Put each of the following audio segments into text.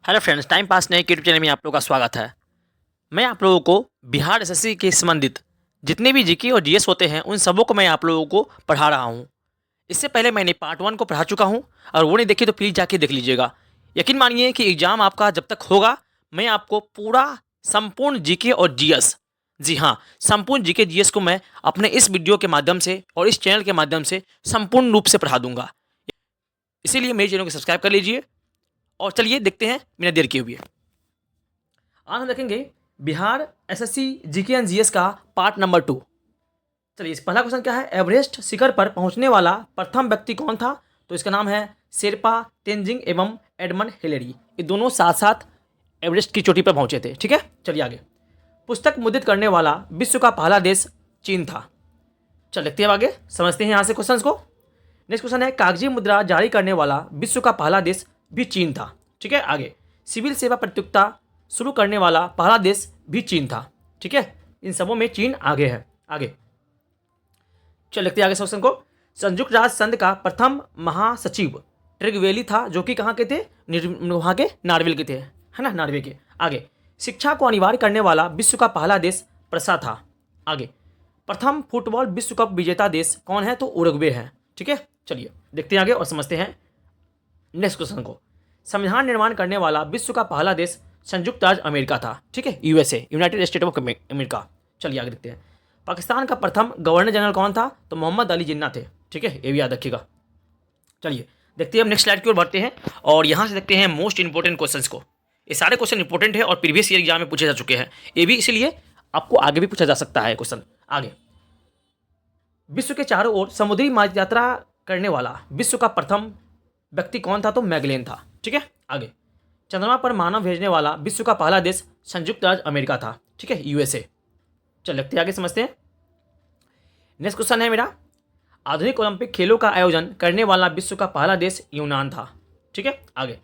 Hello friends, time pass नए YouTube channel में आप लोगों का स्वागत है। मैं आप लोगों को बिहार एसएससी के संबंधित जितने भी जीके और जीएस होते हैं उन सबों को मैं आप लोगों को पढ़ा रहा हूं। इससे पहले मैंने पार्ट 1 को पढ़ा चुका हूं और वो नहीं देखी तो प्लीज़ जाके देख लीजिएगा। यकीन मानिए कि एग्ज़ाम आपका जब तक होगा मैं आपको पूरा संपूर्ण जीके और जीएस, जी हाँ, संपूर्ण जीके जीएस को मैं अपने इस वीडियो के माध्यम से और इस चैनल के माध्यम से संपूर्ण रूप से पढ़ा दूंगा। इसीलिए मेरे चैनल को सब्सक्राइब कर लीजिए और चलिए देखते हैं बिना देर किए हुए। आज हम देखेंगे Bihar SSC GK and GS का पार्ट नंबर 2। चलिए, इस पहला क्वेश्चन क्या है, एवरेस्ट शिखर पर पहुंचने वाला प्रथम व्यक्ति कौन था? तो इसका नाम है शेरपा तेंजिंग एवं एडमंड हिलेरी। ये दोनों साथ साथ एवरेस्ट की चोटी पर पहुंचे थे। ठीक है, चलिए आगे। पुस्तक मुद्रित करने वाला विश्व का पहला देश चीन था। चल देखते हैं आगे, समझते हैं यहाँ से क्वेश्चन को। नेक्स्ट क्वेश्चन है, कागजी मुद्रा जारी करने वाला विश्व का पहला देश भी चीन था। ठीक है, आगे। सिविल सेवा प्रतियोगिता शुरू करने वाला पहला देश भी चीन था। ठीक है, इन सबों में चीन आगे है। आगे चल देखते हैं आगे क्वेश्चन को। संयुक्त राष्ट्र संघ का प्रथम महासचिव ट्रिगवेली था, जो कि कहाँ के थे? वहाँ के नार्वे के थे, है ना, नार्वे के। आगे, शिक्षा को अनिवार्य करने वाला विश्व का पहला देश प्रसा था। आगे, प्रथम फुटबॉल विश्व कप विजेता देश कौन है? तो उरुग्वे है। ठीक है, चलिए देखते हैं आगे और समझते हैं नेक्स्ट क्वेश्चन को। संविधान निर्माण करने वाला विश्व का पहला देश संयुक्त राज्य अमेरिका था। ठीक है, USA, United state of America. चलिए आगे देखते हैं। पाकिस्तान का प्रथम गवर्नर जनरल कौन था? तो मोहम्मद अली जिन्ना थे। ठीक है, ये भी याद रखिएगा। चलिए देखते हैं, हम नेक्स्ट स्लाइड की ओर बढ़ते हैं और यहाँ से देखते हैं मोस्ट इंपॉर्टेंट क्वेश्चंस को। ये सारे क्वेश्चन इंपॉर्टेंट है और प्रीवियस ईयर एग्जाम में पूछे जा चुके हैं, ये भी इसलिए आपको आगे भी पूछा जा सकता है क्वेश्चन। आगे, विश्व के चारों ओर समुद्री मार्ग यात्रा करने वाला विश्व का प्रथम व्यक्ति कौन था? तो मैगलेन था। ठीक है, आगे। चंद्रमा पर मानव भेजने वाला विश्व का पहला देश संयुक्त राज्य अमेरिका था। ठीक है, यूएसए। चल लगते आगे समझते हैं। नेक्स्ट क्वेश्चन है मेरा, आधुनिक ओलंपिक खेलों का आयोजन करने वाला विश्व का पहला देश यूनान था। ठीक है, आगे।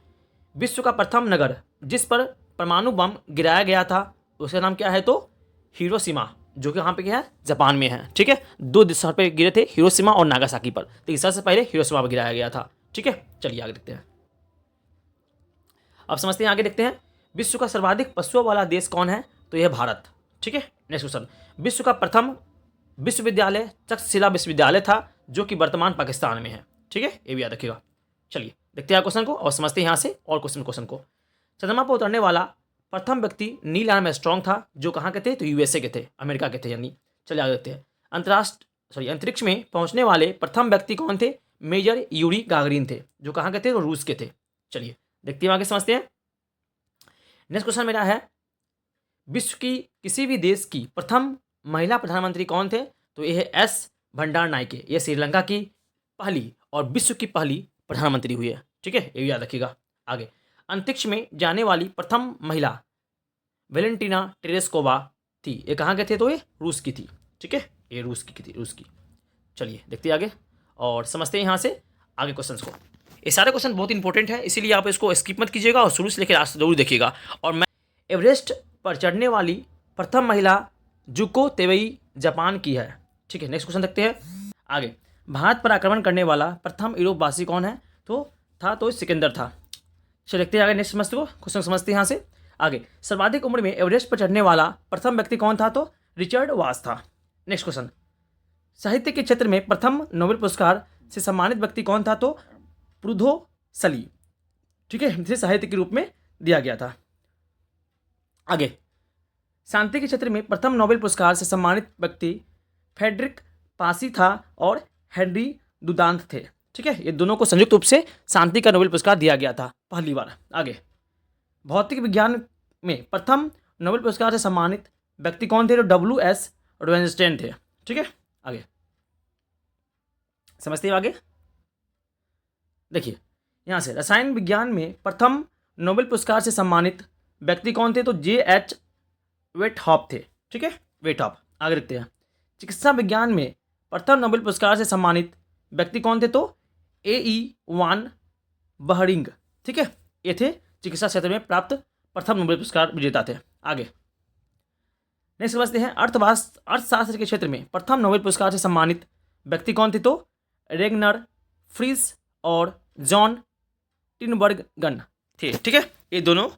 विश्व का प्रथम नगर जिस पर परमाणु बम गिराया गया था उसका नाम क्या है? तो हिरोशिमा, जो कि यहाँ पे क्या है? जापान में है। ठीक है, दो स्थान पे गिरे थे, हिरोशिमा और नागासाकी पर। तो सबसे पहले हिरोशिमा पर गिराया गया था। ठीक है, चलिए आगे देखते हैं। अब समझते हैं, आगे देखते हैं। विश्व का सर्वाधिक पशुओं वाला देश कौन है? तो यह भारत। ठीक है, नेक्स्ट क्वेश्चन। विश्व का प्रथम विश्वविद्यालय तक्षशिला विश्वविद्यालय था, जो कि वर्तमान पाकिस्तान में है। ठीक है, ये भी याद रखिएगा। चलिए देखते हैं क्वेश्चन को और समझते हैं यहाँ से और क्वेश्चन को। चंद्रमा पर उतरने वाला प्रथम व्यक्ति नील आर्मस्ट्रांग था, जो कहाँ के थे? तो यूएसए के थे, अमेरिका के थे यानी। चलिए आगे देखते हैं। अंतरिक्ष में पहुंचने वाले प्रथम व्यक्ति कौन थे? मेजर यूरी गागरिन थे, जो कहाँ के थे? तो रूस के थे। चलिए देखते हैं आगे, समझते हैं। नेक्स्ट क्वेश्चन मेरा है, विश्व की किसी भी देश की प्रथम महिला प्रधानमंत्री कौन थे? तो यह है एस भंडार नायके। ये श्रीलंका की पहली और विश्व की पहली प्रधानमंत्री हुई है। ठीक है, ये भी याद रखिएगा। आगे, अंतरिक्ष में जाने वाली प्रथम महिला वेलेंटिना टेरेस्कोवा थी। ये कहाँ के थे? तो ये रूस की थी। ठीक है, ये रूस की थी, रूस की। चलिए देखते हैं आगे और समझते हैं यहाँ से आगे क्वेश्चंस को। ये सारे क्वेश्चन बहुत इंपॉर्टेंट है, इसीलिए आप इसको स्किप मत कीजिएगा और शुरू से लेकर लास्ट जरूर देखिएगा। और मैं एवरेस्ट पर चढ़ने वाली प्रथम महिला जुको तेवेई जापान की है। ठीक है, नेक्स्ट क्वेश्चन देखते हैं आगे। भारत पर आक्रमण करने वाला प्रथम यूरोपवासी कौन है? तो सिकंदर था। चलिए देखते हैं आगे, नेक्स्ट समझते हो क्वेश्चन, समझते हैं यहाँ से आगे। सर्वाधिक उम्र में एवरेस्ट पर चढ़ने वाला प्रथम व्यक्ति कौन था? तो रिचर्ड वास था। नेक्स्ट क्वेश्चन, साहित्य के क्षेत्र में प्रथम नोबेल पुरस्कार से सम्मानित व्यक्ति कौन था? तो प्रुधो सली। ठीक है, जिसे साहित्य के रूप में दिया गया था। आगे, शांति के क्षेत्र में प्रथम नोबेल पुरस्कार से सम्मानित व्यक्ति फ्रेडरिक पासी था और हेनरी डुदांत थे। ठीक है, ये दोनों को संयुक्त रूप से शांति का नोबेल पुरस्कार दिया गया था पहली बार। आगे, भौतिक विज्ञान में प्रथम नोबेल पुरस्कार से सम्मानित व्यक्ति कौन थे? तो WS रोजेनस्टेन थे। ठीक है, आगे समझते हैं आगे। देखिए यहाँ से, रसायन विज्ञान में प्रथम नोबेल पुरस्कार से सम्मानित व्यक्ति कौन थे? तो JH वेटहॉफ थे। ठीक है, वेटहॉफ। आगे देखते हैं। चिकित्सा विज्ञान में प्रथम नोबेल पुरस्कार से सम्मानित व्यक्ति कौन थे? तो AE वान बहरिंग। ठीक है, ये थे चिकित्सा क्षेत्र में प्राप्त प्रथम नोबेल पुरस्कार विजेता थे। आगे नेक्स्ट समझते हैं, अर्थशास्त्र के क्षेत्र में प्रथम नोबेल पुरस्कार से सम्मानित व्यक्ति कौन थे? तो रेगनर फ्रीस और जॉन टिनबर्गन थे। ठीक है, ये दोनों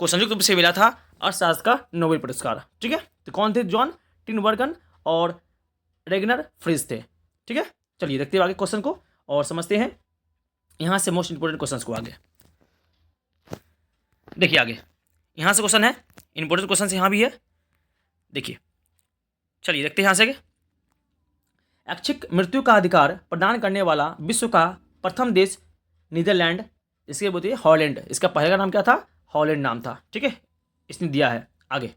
को संयुक्त रूप से मिला था अर्थशास्त्र का नोबेल पुरस्कार। ठीक है, तो कौन थे? जॉन टिनबर्गन और रेगनर फ्रिज थे। ठीक है, चलिए देखते हैं आगे क्वेश्चन को और समझते हैं यहाँ से मोस्ट इंपोर्टेंट क्वेश्चन को। आगे देखिए, आगे यहाँ से क्वेश्चन है, इंपोर्टेंट क्वेश्चन यहाँ भी है। देखिए, चलिए देखते हैं यहाँ से आगे। ऐच्छिक मृत्यु का अधिकार प्रदान करने वाला विश्व का प्रथम देश नीदरलैंड, इसके बोलते हैं हॉलैंड। इसका पहले का नाम क्या था? हॉलैंड नाम था। ठीक है, इसने दिया है। आगे,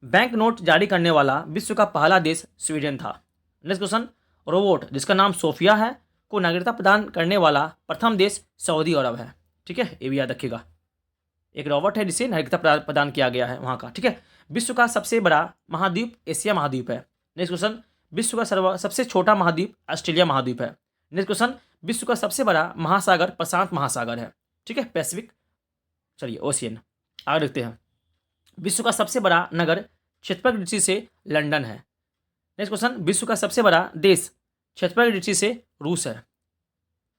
बैंक नोट जारी करने वाला विश्व का पहला देश स्वीडन था। नेक्स्ट क्वेश्चन, रोबोट जिसका नाम सोफिया है को नागरिकता प्रदान करने वाला प्रथम देश सऊदी अरब है। ठीक है, ये भी याद रखिएगा। एक रोबोट है जिसे नागरिकता प्रदान किया गया है वहाँ का। ठीक है, विश्व का सबसे बड़ा महाद्वीप एशिया महाद्वीप है। नेक्स्ट क्वेश्चन, विश्व का सबसे छोटा महाद्वीप ऑस्ट्रेलिया महाद्वीप है। नेक्स्ट क्वेश्चन, विश्व का सबसे बड़ा महासागर प्रशांत महासागर है। ठीक है, पैसिफिक, चलिए ओशियन। आगे देखते हैं, विश्व का सबसे बड़ा नगर क्षेत्रफल की दृष्टि से लंदन है। नेक्स्ट क्वेश्चन, विश्व का सबसे बड़ा देश क्षेत्रफल की दृष्टि से रूस है।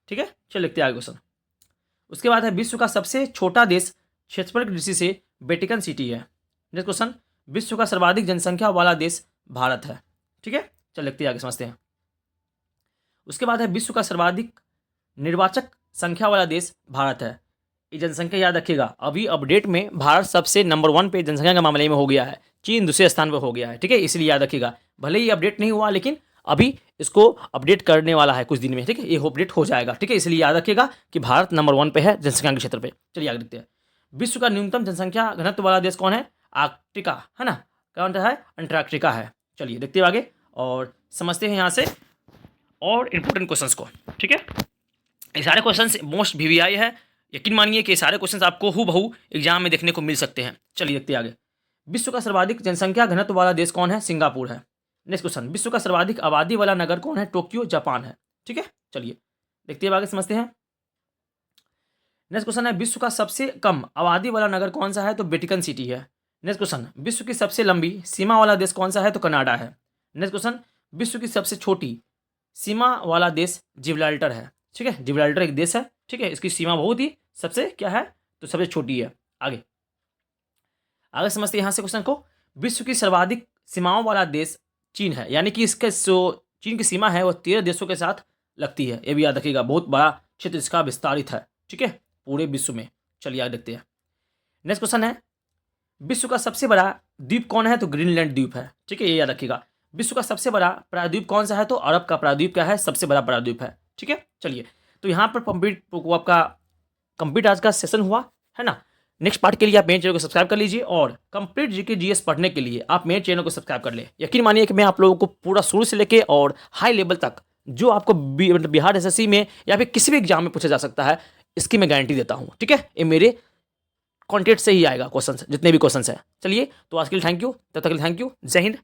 ठीक है, चलिए लिखते हैं आगे क्वेश्चन। उसके बाद है, विश्व का सबसे छोटा देश क्षेत्रफल की दृष्टि से वेटिकन सिटी है। नेक्स्ट क्वेश्चन, विश्व का सर्वाधिक जनसंख्या वाला देश भारत है। ठीक है, चलिए लिखते हैं आगे, समझते हैं। उसके बाद है, विश्व का सर्वाधिक निर्वाचक संख्या वाला देश भारत है। ये जनसंख्या याद रखिएगा, अभी अपडेट में भारत सबसे नंबर 1 पे जनसंख्या के मामले में हो गया है, चीन दूसरे स्थान पर हो गया है। ठीक है, इसलिए याद रखिएगा, भले ही अपडेट नहीं हुआ लेकिन अभी इसको अपडेट करने वाला है कुछ दिन में। ठीक है, ये अपडेट हो जाएगा। ठीक है, इसलिए याद रखिएगा कि भारत नंबर 1 पे है जनसंख्या के क्षेत्र पे। चलिए आगे देखते हैं, विश्व का न्यूनतम जनसंख्या घनत्व वाला देश कौन है? आर्कटिका है ना, कौन है? अंटार्कटिका है। चलिए देखते हैं आगे और समझते हैं यहाँ से और इम्पोर्टेंट क्वेश्चंस को। ठीक है, ये सारे क्वेश्चंस मोस्ट VVI है, यकीन मानिए कि सारे क्वेश्चंस आपको हूबहू एग्जाम में देखने को मिल सकते हैं। चलिए देखते हैं आगे, विश्व का सर्वाधिक जनसंख्या घनत्व वाला देश कौन है? सिंगापुर है। नेक्स्ट क्वेश्चन, विश्व का सर्वाधिक आबादी वाला नगर कौन है? टोक्यो, जापान है। ठीक है, चलिए देखते हैं आगे, समझते हैं। नेक्स्ट क्वेश्चन है, विश्व का सबसे कम आबादी वाला नगर कौन सा है? तो वेटिकन सिटी है। नेक्स्ट क्वेश्चन, विश्व की सबसे लंबी सीमा वाला देश कौन सा है? तो कनाडा है। नेक्स्ट क्वेश्चन, विश्व की सबसे छोटी सीमा वाला देश जिब्राल्टर है। ठीक है, जिब्राल्टर एक देश है। ठीक है, इसकी सीमा बहुत ही सबसे क्या है? तो सबसे छोटी है। आगे आगे समझते हैं यहाँ से क्वेश्चन को। विश्व की सर्वाधिक सीमाओं वाला देश चीन है, यानी कि इसका जो चीन की सीमा है वो 13 देशों के साथ लगती है। ये भी याद रखिएगा, बहुत बड़ा क्षेत्र इसका विस्तारित है। ठीक है, पूरे विश्व में। चलिए आगे देखते हैं। नेक्स्ट क्वेश्चन है, विश्व का सबसे बड़ा द्वीप कौन है? तो ग्रीनलैंड द्वीप है। ठीक है, ये याद रखिएगा। विश्व का सबसे बड़ा प्रायद्वीप कौन सा है? तो अरब का प्रायद्वीप क्या है? सबसे बड़ा प्रायद्वीप है। ठीक है, चलिए तो यहाँ पर आपका कंप्लीट आज का सेशन हुआ है ना। नेक्स्ट पार्ट के लिए आप मेरे चैनल को सब्सक्राइब कर लीजिए और कंप्लीट जीके जीएस पढ़ने के लिए आप मेरे चैनल को सब्सक्राइब कर ले। यकीन मानिए कि मैं आप लोगों को पूरा शुरू से लेके और हाई लेवल तक जो आपको बिहार एसएससी में या फिर किसी भी एग्जाम में पूछा जा सकता है, इसकी मैं गारंटी देता हूँ। ठीक है, ये मेरे कॉन्टेक्ट से ही आएगा क्वेश्चन, जितने भी क्वेश्चन हैं। चलिए तो आज के लिए थैंक यू, तब तक के लिए थैंक यू, जय हिंद।